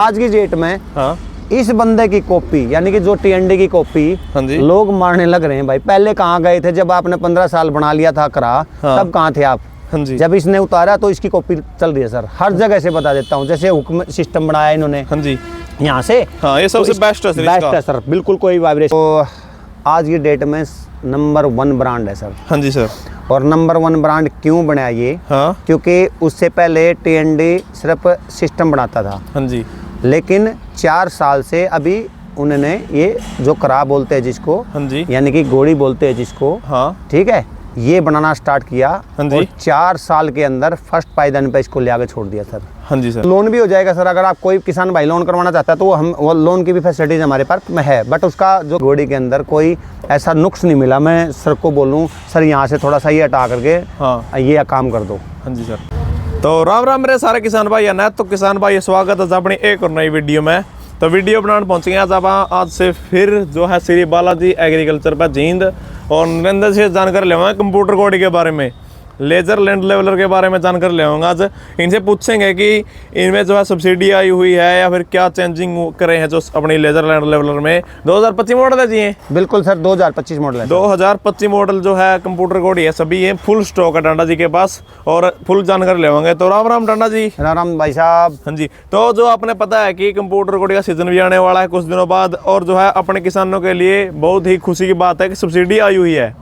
आज की डेट में हाँ इस बंदे की कॉपी यानी कि जो टीएनडी की कॉपी हाँ जी लोग मारने लग रहे हैं भाई। पहले कहाँ गए थे जब आपने 15 साल बना लिया था करा, हाँ। तब कहाँ थे आप? हाँ जी जब इसने उतारा तो इसकी कॉपी चल रही है सर, हर जगह से बता देता हूँ। जैसे हुक्म सिस्टम बनाया इन्होंने हाँ जी यहाँ से, हाँ, ये सबसे बेस्ट है सर बेस्ट इसका। है सर, बिल्कुल कोई वाइब्रेशन। तो आज की डेट में नंबर 1 ब्रांड है सर। हाँ जी सर। और नंबर 1 ब्रांड क्यों बनाया ये? हाँ क्योंकि उससे पहले टीएनडी सिर्फ सिस्टम बनाता था, हाँ जी लेकिन 4 साल से अभी उन्होंने ये जो करा बोलते हैं जिसको, हाँ जी यानी कि गोड़ी बोलते हैं जिसको, हाँ ठीक है, ये बनाना स्टार्ट किया। हाँ जी। और 4 साल के अंदर फर्स्ट पायदान पे इसको ले आके छोड़ दिया सर। हाँ जी सर। लोन भी हो जाएगा सर, अगर आप कोई किसान भाई लोन करवाना चाहता है तो वो लोन की भी फैसिलिटीज हमारे पास में है। बट उसका जो गोड़ी के अंदर कोई ऐसा नुक्स नहीं मिला। मैं सर को बोलूँ सर यहाँ से थोड़ा सा ये हटा करके हाँ ये काम कर दो। हाँ जी सर। तो राम राम मेरे सारे किसान भाई है ना। तो किसान भाई स्वागत है अपनी एक और नई वीडियो में। तो वीडियो बनाने पहुंचे आज आप आज से फिर जो है श्री बालाजी एग्रीकल्चर पर जींद और नरेंद्र से जानकारी लेवाएंगे कंप्यूटर कोड के बारे में, लेजर लैंड लेवलर के बारे में जानकारी लेवाएंगे। आज इनसे पूछेंगे कि इनमें जो है सब्सिडी आई हुई है या फिर क्या चेंजिंग करे हैं जो अपनी लेजर लैंड लेवलर में। 2025 मॉडल है जी ये? बिल्कुल सर 2025 मॉडल है। 2025 मॉडल जो है कंप्यूटर कोड है सभी ये फुल स्टॉक है टांडा जी के पास और फुल जानकारी लेवाएंगे। तो राम राम टांडा जी। राम राम भाई साहब। हाँ जी। तो जो आपने पता है कि कंप्यूटर कोड का सीजन भी आने वाला है कुछ दिनों बाद, और जो है अपने किसानों के लिए बहुत ही खुशी की बात है कि सब्सिडी आई हुई है।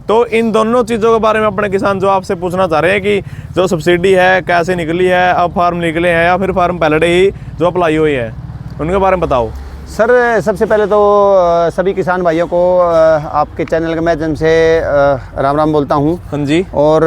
तो इन दोनों चीज़ों के बारे में अपने किसान जो आपसे पूछना चाह रहे हैं कि जो सब्सिडी है कैसे निकली है, अब फार्म निकले हैं या फिर फार्म पहले ही जो अप्लाई हुई है, उनके बारे में बताओ सर। सबसे पहले तो सभी किसान भाइयों को आपके चैनल के माध्यम से राम राम बोलता हूं। हाँ जी। और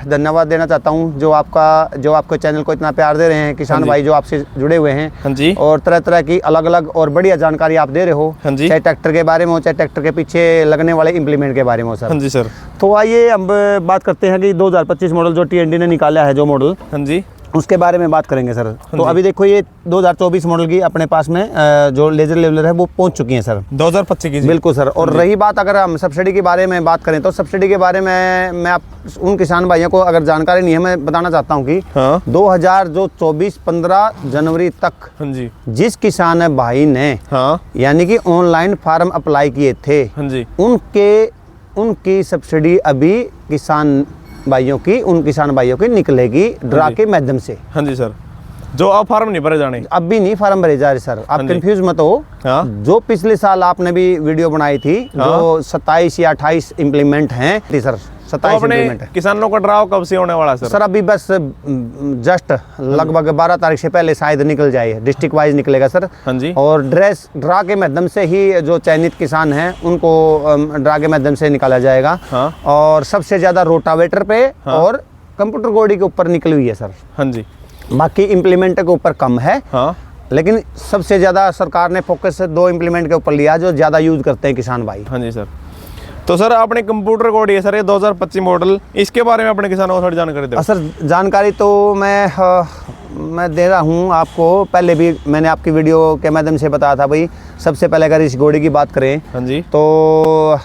धन्यवाद देना चाहता हूं जो आपके चैनल को इतना प्यार दे रहे हैं किसान भाई जो आपसे जुड़े हुए हैं। हाँ जी। और तरह तरह की अलग अलग और बढ़िया जानकारी आप दे रहे हो। हाँ जी। चाहे ट्रैक्टर के बारे में हो, चाहे ट्रैक्टर के पीछे लगने वाले इम्प्लीमेंट के बारे में हो सर। हाँ जी सर। तो आइए हम बात करते हैं कि 2025 मॉडल जो टीएनडी ने निकाला है जो मॉडल, हाँ जी, उसके बारे में बात करेंगे सर। तो अभी देखो ये 2024 मॉडल की अपने पास में जो लेजर लेवलर है वो पहुंच चुकी है सर 2025 की। बिल्कुल सर। और रही बात अगर हम सब्सिडी के बारे में बात करें तो सब्सिडी के बारे में मैं आप उन किसान भाइयों को अगर जानकारी नहीं है मैं बताना चाहता हूँ कि हाँ 2024-15 जनवरी तक हाँ जी, जिस किसान भाई ने हाँ यानी कि ऑनलाइन फार्म अप्लाई किए थे, हाँ जी, उनकी सब्सिडी अभी उन किसान भाइयों की निकलेगी ड्रा के माध्यम से। हाँ जी सर। जो अब फार्म नहीं भरे जाने, अब भी नहीं फार्म भरे जा रहे सर, आप कंफ्यूज मत हो। हाँ जो पिछले साल आपने भी वीडियो बनाई थी, जो 27 या 28 इम्प्लीमेंट हैं सर, 27 इम्प्लीमेंट है। किसानों का ड्राव कब से होने वाला है सर? अभी बस जस्ट लगभग 12 तारीख से पहले शायद निकल जाए, डिस्ट्रिक्ट वाइज निकलेगा सर। हाँ जी। और ड्रा के माध्यम से ही जो चयनित किसान हैं उनको ड्रा के माध्यम से निकाला जाएगा। हाँ। और सबसे ज्यादा रोटावेटर पे और कंप्यूटर गोड़ी के ऊपर निकली हुई है सर। हाँ जी। बाकी इम्प्लीमेंट के ऊपर कम है। हाँ। लेकिन सबसे ज्यादा सरकार ने फोकस 2 इम्प्लीमेंट के ऊपर लिया जो ज्यादा यूज करते हैं किसान भाई। हाँ जी सर। तो सर अपने कंप्यूटर कोड है सर ये 2025 मॉडल, इसके बारे में अपने किसानों को थोड़ी जानकारी दो सर। जानकारी तो मैं दे रहा हूँ आपको, पहले भी मैंने आपकी वीडियो के माध्यम से बताया था भाई। सबसे पहले अगर इस घोड़ी की बात करें, हाँ जी, तो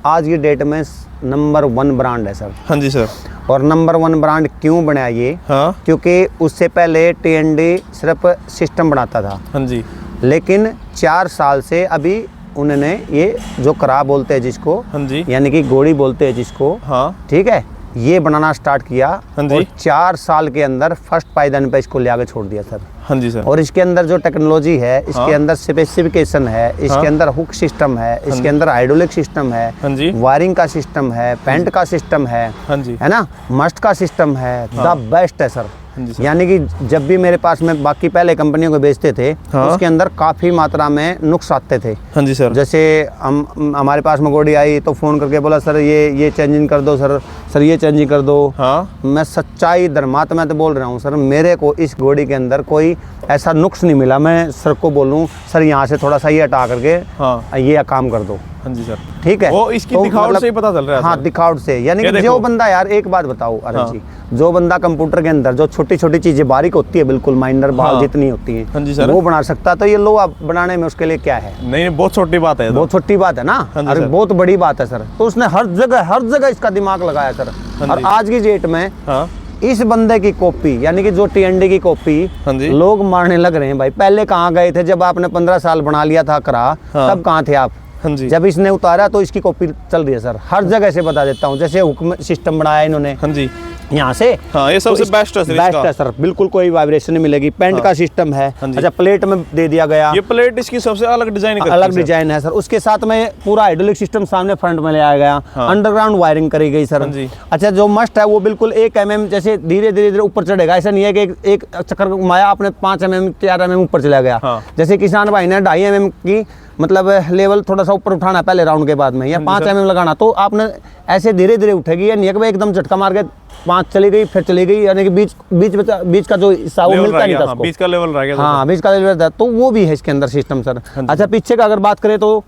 आज की डेट में नंबर 1 ब्रांड है सर। हाँ जी सर। और नंबर 1 ब्रांड क्यों बनाया ये? हाँ क्योंकि उससे पहले टीएनडी सिर्फ सिस्टम बनाता था, हाँ जी, लेकिन 4 साल से अभी उन्होंने ये जो करा बोलते हैं जिसको, हाँ जी, यानी कि गोड़ी बोलते हैं जिसको, हाँ ठीक है, ये बनाना स्टार्ट किया। हाँ जी। और 4 साल के अंदर फर्स्ट पायदान पे इसको ले आके छोड़ दिया सर। हाँ जी सर। और इसके अंदर जो टेक्नोलॉजी है, इसके अंदर स्पेसिफिकेशन है, इसके अंदर हुक सिस्टम है, इसके अंदर हाइड्रोलिक सिस्टम है, हाँ जी, वायरिंग का सिस्टम है, पेंट का सिस्टम है, हाँ जी, है ना, मस्ट का सिस्टम है, द बेस्ट है सर। हाँ जी सर। यानी कि जब भी मेरे पास में बाकी पहले कंपनियों को बेचते थे, हाँ। उसके अंदर काफ़ी मात्रा में नुक्स आते थे। हाँ जी सर। जैसे हमारे पास में गोड़ी आई तो फ़ोन करके बोला सर ये चेंजिंग कर दो सर ये चेंजिंग कर दो। हाँ। मैं सच्चाई धर्मात्मा तो बोल रहा हूँ सर, मेरे को इस गोड़ी के अंदर कोई ऐसा नुक्स नहीं मिला। मैं सर को बोलूँ सर यहाँ से थोड़ा सा ये हटा करके हाँ ये काम कर दो। हाँ जी सर। ठीक है, वो इसकी तो दिखावट मतलब, से ही पता चल रहा है। हाँ दिखावट से, यानी कि जो बंदा यार एक बात बताओ अरुण हाँ। जी, जो बंदा कंप्यूटर के अंदर जो छोटी छोटी चीजें बारीक होती है, बिल्कुल माइनर बाल हाँ। जितनी होती है, हाँ जी सर। वो बना सकता है, तो ये लो आप बनाने में उसके लिए क्या है? नहीं बहुत छोटी बात है। बहुत छोटी बात है ना। हाँ जी अरे सर। बहुत बड़ी बात है सर। तो उसने हर जगह इसका दिमाग लगाया सर। हाँ और जी। आज की डेट में हाँ इस बंदे की कॉपी यानी कि जो TND की कॉपी हाँ जी। लोग मारने लग रहे हैं भाई। पहले कहाँ गए थे जब आपने 15 साल बना लिया था करा, हाँ। तब कहाँ थे आप? हाँ जी। जब इसने उतारा तो इसकी कॉपी चल रही है सर, हर जगह से बता देता हूँ। जैसे हुक्म सिस्टम बनाया इन्होंने हाँ जी। यहाँ से, हाँ, ये सबसे बेस्ट है सर बेस्ट इसका। है सर, बिल्कुल कोई वाइब्रेशन नहीं मिलेगी। पेंट हाँ। का सिस्टम है। हाँ जी। अच्छा, प्लेट में दे दिया गया, ये प्लेट इसकी सबसे अलग डिजाइन करती अलग है सर। डिजाइन है सर। उसके साथ में पूरा हाइड्रोलिक सिस्टम सामने फ्रंट में ले आया गया। हाँ। अंडरग्राउंड वायरिंग करी गई सर। हाँ जी। अच्छा, जो मस्ट है वो बिल्कुल 1 mm जैसे धीरे धीरे ऊपर चढ़ेगा। ऐसा नहीं है कि एक चक्कर घुमाया आपने 5 mm 4 mm ऊपर चला गया। हाँ। जैसे किसान भाई ने 2.5 mm की मतलब लेवल थोड़ा सा ऊपर उठाना पहले राउंड के बाद में, या 5 mm लगाना, तो आपने ऐसे धीरे धीरे उठेगी। या नहीं है कि भाई एकदम झटका मार के 5 चली गई फिर चली गई, यानी कि बीच का जो हिस्सा वो लेवल मिलता रह नहीं गया, था हाँ, उसको। बीच का लेवल रह गया। हाँ, बीच का लेवल था, तो वो भी है इसके अंदर सिस्टम सर। हाँ जी। अच्छा, पीछे का अगर बात करें तो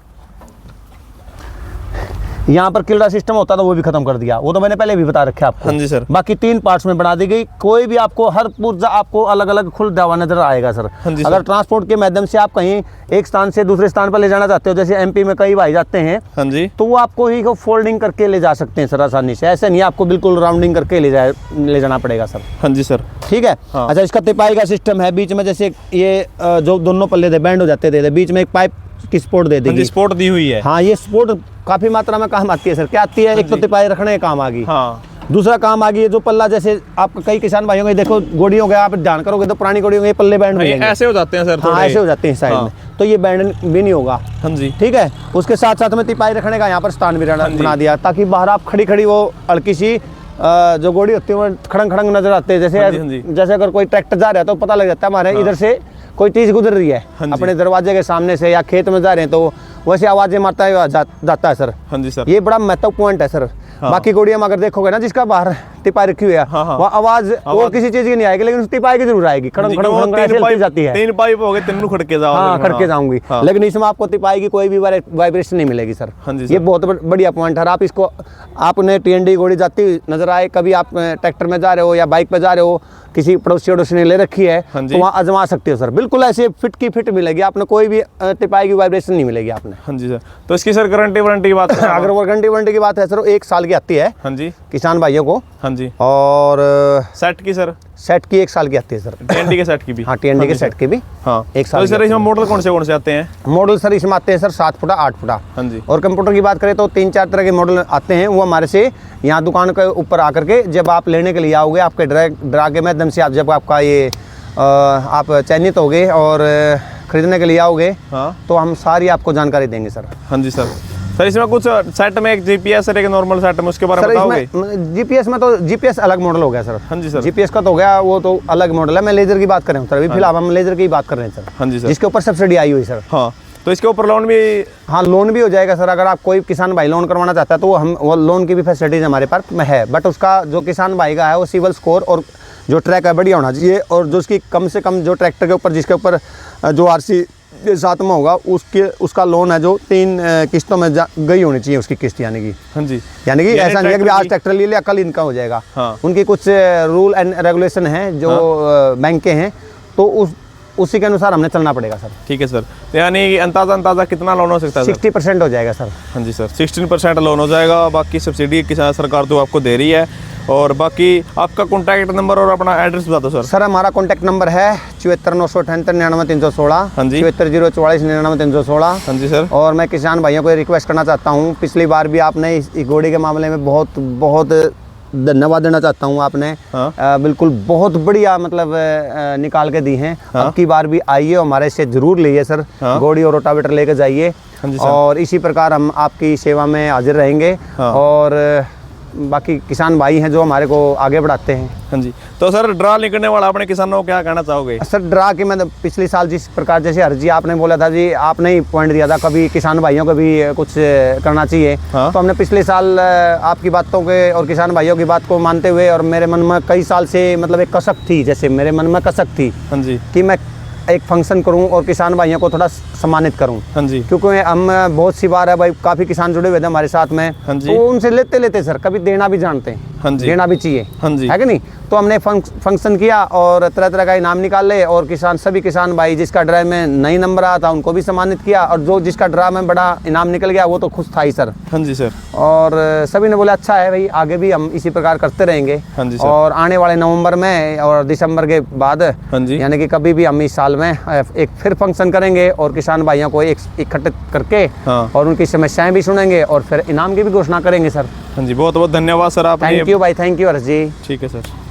यहाँ पर किल्डा सिस्टम होता था, वो भी खत्म कर दिया। वो तो मैंने पहले भी बता रखा आपको। हाँ जी सर। बाकी 3 पार्ट्स में बना दी गई। कोई भी आपको हर पुर्जा आपको अलग अलग खुलता हुआ नजर आएगा सर। हाँ जी सर। अगर ट्रांसपोर्ट के माध्यम से आप कहीं एक स्थान से दूसरे स्थान पर ले जाना चाहते हो, जैसे MP में कई भाई जाते हैं, हाँ जी। तो वो आपको ही फोल्डिंग करके ले जा सकते हैं सर आसानी से। ऐसे नहीं आपको बिल्कुल राउंडिंग करके ले जाना पड़ेगा सर। हाँ जी सर। ठीक है। हाँ। अच्छा, इसका तिपाई का सिस्टम है। बीच में जैसे ये जो दोनों पल्ले थे बैंड हो जाते थे, बीच में एक पाइप की सपोर्ट दे हाँ जी, देगी। स्पोर्ट दी हुई है। हाँ, ये सपोर्ट काफी मात्रा में काम आती है सर। क्या आती है? एक तो तिपाई रखने का काम आ गई। हाँ। दूसरा काम आ गई है जो पल्ला, जैसे आप कई किसान भाइयों के देखो गोड़ियों के आप ध्यान करोगे तो पुरानी गोड़ियों के पल्ले बैंड ये मिलेंगे। ऐसे हो जाते हैं सर हाँ, थोड़े। ऐसे हो जाते हैं साइड हाँ। में, तो ये बैंड भी नहीं होगा। हाँ जी। ठीक है। उसके साथ साथ में तिपाई रखने का यहाँ पर स्थान भी जी। बना दिया, ताकि बाहर आप खड़ी खड़ी वो हल्की सी जो गोड़ी होती है वो खड़ंग खड़ंग नजर आते हैं। जैसे हाँ जी, हाँ जी। जैसे अगर कोई ट्रैक्टर जा रहा है तो पता लग जाता है हमारे इधर से कोई चीज गुजर रही है हाँ जी। अपने दरवाजे के सामने से, या खेत में जा रहे हैं तो वैसे आवाजें मारता है जाता है सर। हाँ जी सर। ये बड़ा महत्वपूर्ण पॉइंट है सर। हाँ। बाकी गोड़ियां में अगर देखोगे ना, जिसका बाहर टिपाई रखी हुई है, हाँ, हाँ। वह आवाज और किसी चीज की नहीं आएगी, लेकिन उस टिपाई की जरूर आएगी। खड़ंग खड़ंग खड़ंग ऐसे चलती जाती है। 3 पाइप हो गए, 3 खड़के जाओ। हाँ, खड़के जाऊंगी। हाँ। लेकिन इसमें आपको तिपाई की कोई भी वाइब्रेशन नहीं मिलेगी सर। हाँ जी ये सर। बहुत बढ़िया पॉइंट है। आप इसको आपने TND गोड़ी जाती हुई नजर आए, कभी आप ट्रैक्टर में जा रहे हो या बाइक पे जा रहे हो, किसी पड़ोसी ने ले रखी है, हाँ जी। तो वहाँ आजमा सकते हो सर। बिल्कुल ऐसे फिट की फिट मिलेगी आपने, कोई भी टिपाई की वाइब्रेशन नहीं मिलेगी आपने। हाँ जी सर। तो इसकी सर गारंटी वारंटी की बात करें? अगर वारंटी की बात है सर, 1 साल की आती है हाँ जी। किसान भाइयों को, हाँ जी। और सेट की सर? सेट की 1 साल की आती है सर। TND के सेट की भी? हाँ, TND के जी सेट सर। की भी हाँ। 1 साल तो की सर आती इसमें है। मॉडल कौन से आते हैं? मॉडल सर इसमें आते हैं सर 7 फुटा 8 फुटा। हाँ जी। और कंप्यूटर की बात करें तो 3-4 तरह के मॉडल आते हैं। वो हमारे से यहाँ दुकान के ऊपर आकर के जब आप लेने के लिए आओगे, आपके ड्रा के माध्यम से आप जब आपका ये आप चयनित होगे और खरीदने के लिए आओगे, हाँ। तो हम सारी आपको जानकारी देंगे सर। हाँ जी सर। सर इसमें कुछ सेट में एक GPS है, एक नॉर्मल सेट में, उसके बारे में सर बताओगे? इसमें GPS में तो GPS अलग मॉडल हो गया सर। हाँ जी सर। GPS का तो हो गया, वो तो अलग मॉडल है। मैं लेजर की बात कर रहा हूँ सर। अभी फिलहाल हम लेजर की बात कर रहे हैं सर। हाँ जी सर। जिसके ऊपर सब्सिडी आई हुई सर। हाँ, तो इसके ऊपर लोन भी? हाँ, लोन भी हो जाएगा सर। अगर आप कोई किसान भाई लोन करवाना चाहता है तो वो लोन की भी फैसिलिटीज हमारे पास में है। बट उसका जो किसान भाई का है वो सिविल स्कोर और जो ट्रैक है बढ़िया होना चाहिए, और जो उसकी कम से कम जो ट्रैक्टर के ऊपर जिसके ऊपर जो RC के साथ में होगा उसका लोन है जो 3 किस्तों में गई होनी चाहिए उसकी किस्त। यानी कि हाँ जी। यानी कि यानी ऐसा नहीं है कि आज की- ट्रैक्टर ले लिया कल इनका हो जाएगा। हाँ। उनकी कुछ रूल एंड रेगुलेशन है जो बैंक के हैं, तो उसी के अनुसार हमने चलना पड़ेगा सर। ठीक है सर। तो यानी अंदाजा कितना लोन हो सकता है सर? 60% हो जाएगा सर। हाँ जी सर, 16% लोन हो जाएगा। बाकी सब्सिडी किसान सरकार तो आपको दे रही है। और बाकी आपका कॉन्टैक्ट नंबर और अपना एड्रेस बता दो सर। सर हमारा कॉन्टैक्ट नंबर है 74 978 99 316। हाँ जी। 74 044 99 316। हाँ जी सर। और मैं किसान भाइयों को रिक्वेस्ट करना चाहता हूँ, पिछली बार भी आपने इस घोड़ी के मामले में बहुत बहुत धन्यवाद देना चाहता हूँ। आपने हाँ। बिल्कुल बहुत बढ़िया मतलब निकाल के दी हैं। हाँ। अब की बार भी आइए, हमारे से ज़रूर लीजिए सर। हाँ। घोड़ी और रोटावेटर लेके जाइए। हाँ जी सर। और इसी प्रकार हम आपकी सेवा में हाजिर रहेंगे। हाँ। और बाकी किसान भाई हैं जो हमारे को आगे बढ़ाते हैं। हाँ जी। तो सर ड्रा निकलने वाला अपने किसानों को क्या कहना चाहोगे? सर ड्रा के मैं पिछले साल जिस प्रकार जैसे हरजी आपने बोला था जी, आपने ही पॉइंट दिया था कभी किसान भाइयों को भी कुछ करना चाहिए। हाँ। तो हमने पिछले साल आपकी बातों के और किसान भाइयों की बात को मानते हुए, और मेरे मन में कई साल से मतलब एक कसक थी, जैसे मेरे मन में कसक थी हाँ जी। कि मैं एक फंक्शन करूं और किसान भाइयों को थोड़ा सम्मानित करूं। हाँ जी। क्योंकि हम बहुत सी बार है भाई, काफ़ी किसान जुड़े हुए थे हमारे साथ में, हाँ जी। तो उनसे लेते लेते सर कभी देना भी जानते हैं। हाँ जी। देना भी चाहिए, हाँ जी। है कि नहीं। तो हमने फंक्शन किया और तरह तरह का इनाम निकाले, और सभी किसान भाई जिसका ड्राइव में नई नंबर आया था उनको भी सम्मानित किया, और जिसका ड्राइव में बड़ा इनाम निकल गया वो तो खुश था ही सर। हाँ जी सर। और सभी ने बोला अच्छा है भाई, आगे भी हम इसी प्रकार करते रहेंगे। हाँ जी सर। और आने वाले नवंबर में और दिसंबर के बाद, हाँ जी। यानी कि कभी भी हम इस साल में एक फिर फंक्शन करेंगे और किसान भाइयों को इकट्ठित करके हाँ। और उनकी समस्याएं भी सुनेंगे और फिर इनाम की भी घोषणा करेंगे सर। हाँ जी, बहुत बहुत धन्यवाद सर आपने। थैंक यू भाई, थैंक यू हर्ष जी। ठीक है सर।